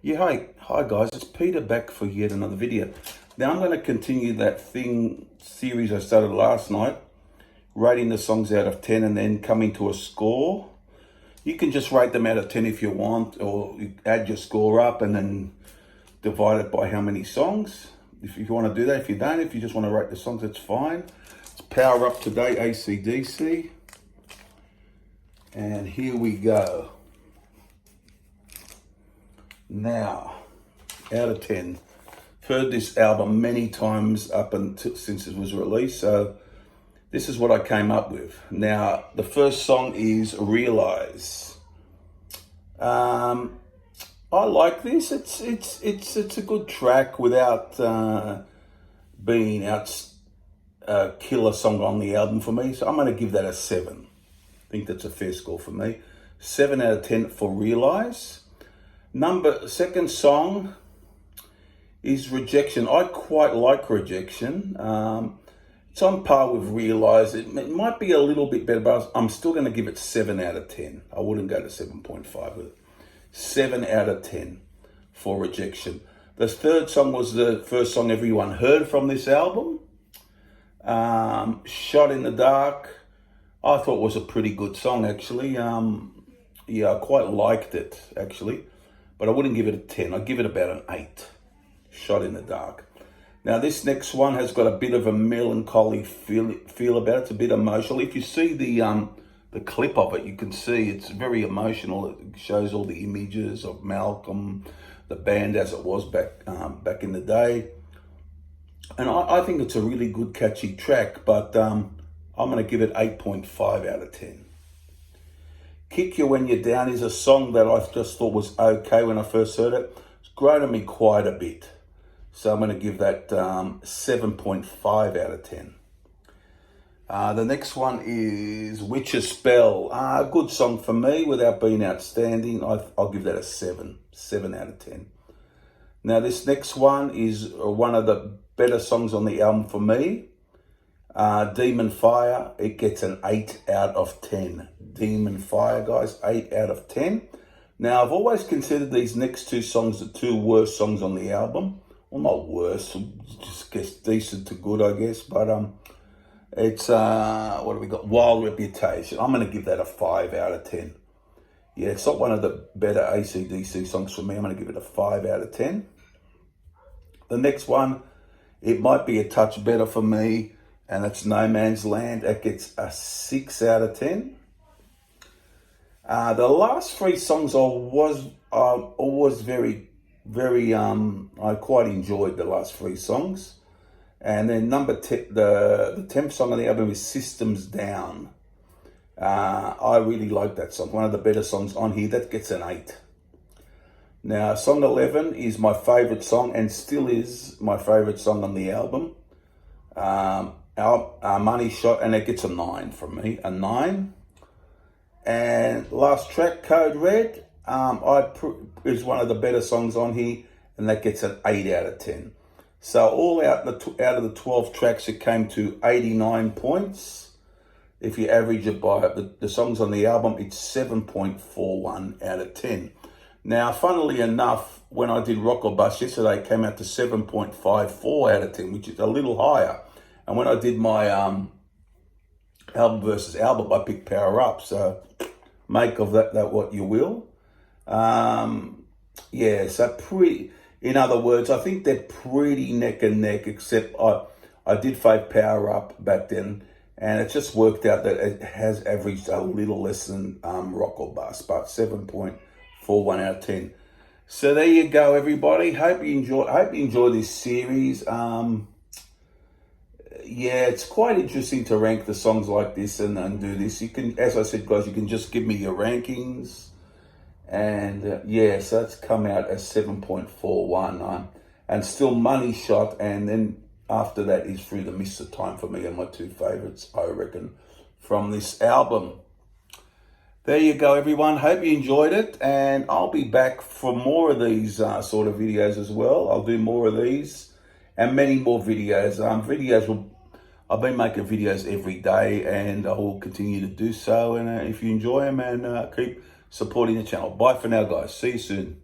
Yeah, hi guys, it's Peter back for yet another video. Now I'm going to continue that series I started last night, rating the songs out of 10 and then coming to a score. You can just rate them out of 10 if you want, or you add your score up and then divide it by how many songs. If you want to do that, if you don't, if you just want to rate the songs, that's fine. It's Power Up today, AC/DC. And here we go. Now, out of 10. Heard this album many times up until since it was released, so this is what I came up with. Now, the first song is Realize. I like this. It's a good track without being a killer song on the album for me. So I'm going to give that a 7. I think that's a fair score for me. 7 out of 10 for Realize. Second song is Rejection. I quite like Rejection. It's on par with Realize. It might be a little bit better, but I'm still going to give it 7 out of 10. I wouldn't go to 7.5 with it. 7 out of 10 for Rejection. The third song was the first song everyone heard from this album. Shot in the Dark. I thought was a pretty good song, actually. Yeah, I quite liked it, actually. But I wouldn't give it a 10. I'd give it about an 8. Shot in the Dark. Now, this next one has got a bit of a melancholy feel about it. It's a bit emotional. If you see the clip of it, you can see it's very emotional. It shows all the images of Malcolm, the band as it was back in the day. And I think it's a really good, catchy track, but I'm going to give it 8.5 out of 10. Kick You When You're Down is a song that I just thought was okay when I first heard it. It's grown on me quite a bit. So I'm going to give that 7.5 out of 10. The next one is Witch's Spell. A good song for me without being outstanding. I'll give that a 7. 7 out of 10. Now this next one is one of the better songs on the album for me. Demon Fire, it gets an 8 out of 10. Demon Fire, guys, 8 out of 10. Now, I've always considered these next two songs the two worst songs on the album. Well, not worse, just guess decent to good, I guess. But it's, what do we got? Wild Reputation. I'm going to give that a 5 out of 10. Yeah, it's not one of the better AC/DC songs for me. I'm going to give it a 5 out of 10. The next one, it might be a touch better for me, and it's No Man's Land. That gets a 6 out of 10. The last three songs I was very, I quite enjoyed the last three songs. And then the 10th song on the album is Systems Down. I really like that song. One of the better songs on here. That gets an 8. Now, song 11 is my favourite song and still is my favourite song on the album. Money Shot, and it gets a 9 from me, a 9. And last track, Code Red, is one of the better songs on here, and that gets an 8 out of 10. So all out of the 12 tracks, it came to 89 points. If you average it by the songs on the album, it's 7.41 out of 10. Now, funnily enough, when I did Rock or Bust yesterday, it came out to 7.54 out of 10, which is a little higher. And when I did my album versus album, I picked Power Up. So make of that what you will. Yeah, so in other words, I think they're pretty neck and neck, except I did fave Power Up back then. And it just worked out that it has averaged a little less than Rock or Bust, but 7.41 out of 10. So there you go, everybody. Hope you enjoy this series. Yeah, it's quite interesting to rank the songs like this and do this. You can, as I said, guys, you can just give me your rankings. And yeah, so that's come out as 7.41. And still Money Shot. And then after that is Through the Mist of Time for me and my two favorites, I reckon, from this album. There you go, everyone. Hope you enjoyed it. And I'll be back for more of these sort of videos as well. I'll do more of these and many more videos. I've been making videos every day, and I will continue to do so. And if you enjoy them, and keep supporting the channel. Bye for now, guys. See you soon.